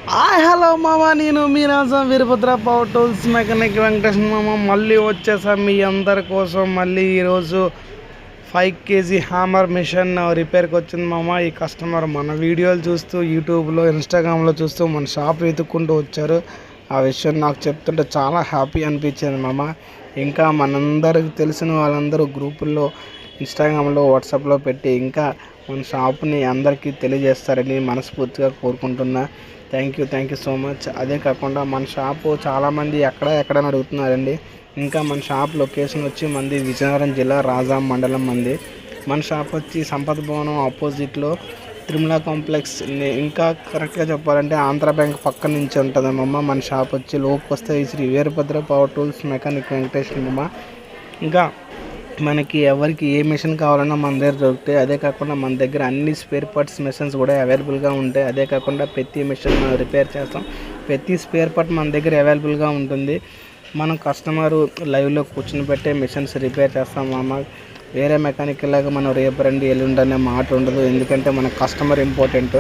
Hello మామ, నేను మీ Raja Veerabhadra power tools mechanic Venkatesh మామ. మళ్ళీ వచ్చేసా మీ అందరి కోసం. మళ్ళీ ఈరోజు 5 kg హ్యామర్ మిషన్ రిపేర్కి వచ్చింది మామ. ఈ కస్టమర్ మన వీడియోలు చూస్తూ యూట్యూబ్లో ఇన్స్టాగ్రామ్లో చూస్తూ మన షాప్ వెతుక్కుంటూ వచ్చారు. ఆ విషయం నాకు చెప్తుంటే చాలా హ్యాపీ అనిపించింది మామ. ఇంకా మనందరికి తెలిసిన వాళ్ళందరూ గ్రూపుల్లో, ఇన్స్టాగ్రామ్లో, వాట్సాప్లో పెట్టి ఇంకా మన షాప్ని అందరికీ తెలియజేస్తారని మనస్ఫూర్తిగా కోరుకుంటున్నా. Thank you so much. అదే కాకుండా మన షాపు చాలామంది ఎక్కడని అడుగుతున్నారండి. ఇంకా మన షాప్ లొకేషన్ వచ్చి మంది విజయనగరం జిల్లా రాజాం మండలం మంది. మన షాప్ వచ్చి సంపత్ భవనం ఆపోజిట్లో తిరుమల కాంప్లెక్స్. ఇంకా కరెక్ట్గా చెప్పాలంటే ఆంధ్ర బ్యాంక్ పక్క నుంచి ఉంటుందమ్మమ్మ. మన షాప్ వచ్చి లోపు వస్తే Shri Veerabhadra power tools mechanic Venkatesh అమ్మ. ఇంకా మనకి ఎవరికి ఏ మిషన్ కావాలన్నా మన దగ్గర దొరుకుతాయి. అదే కాకుండా మన దగ్గర అన్ని స్పేర్ పార్ట్స్ మిషన్స్ కూడా అవైలబుల్గా ఉంటాయి. అదే కాకుండా ప్రతి మిషన్ మనం రిపేర్ చేస్తాం. ప్రతి స్పేర్ పార్ట్ మన దగ్గర అవైలబుల్గా ఉంటుంది. మనం కస్టమరు లైవ్లో కూర్చుని పెట్టే మిషన్స్ రిపేర్ చేస్తాం అమ్మ. వేరే మెకానిక్ లాగా మనం రేపు రండి ఎల్లుండి అనే మాట ఉండదు. ఎందుకంటే మన కస్టమర్ ఇంపార్టెంట్.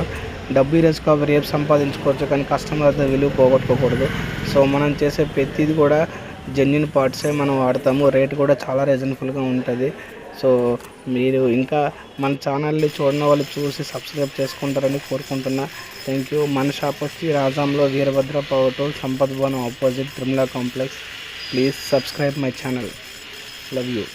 డబ్బు ఈరోజు రేపు సంపాదించుకోవచ్చు, కానీ కస్టమర్ విలువ పోగొట్టుకోకూడదు. సో మనం చేసే ప్రతిది కూడా జెన్యున్ పార్ట్సే మనం వాడతాము. రేట్ కూడా చాలా రీజనబుల్గా ఉంటుంది. సో మీరు ఇంకా మన ఛానల్ని చూడని వాళ్ళు చూసి సబ్స్క్రైబ్ చేసుకుంటారని కోరుకుంటున్నా. Thank you. మన షాప్ వచ్చి రాజాంలో వీరభద్ర పవర్ టూల్ సంపత్ భవనం opposite Tirumala complex. Please subscribe my channel. Love you.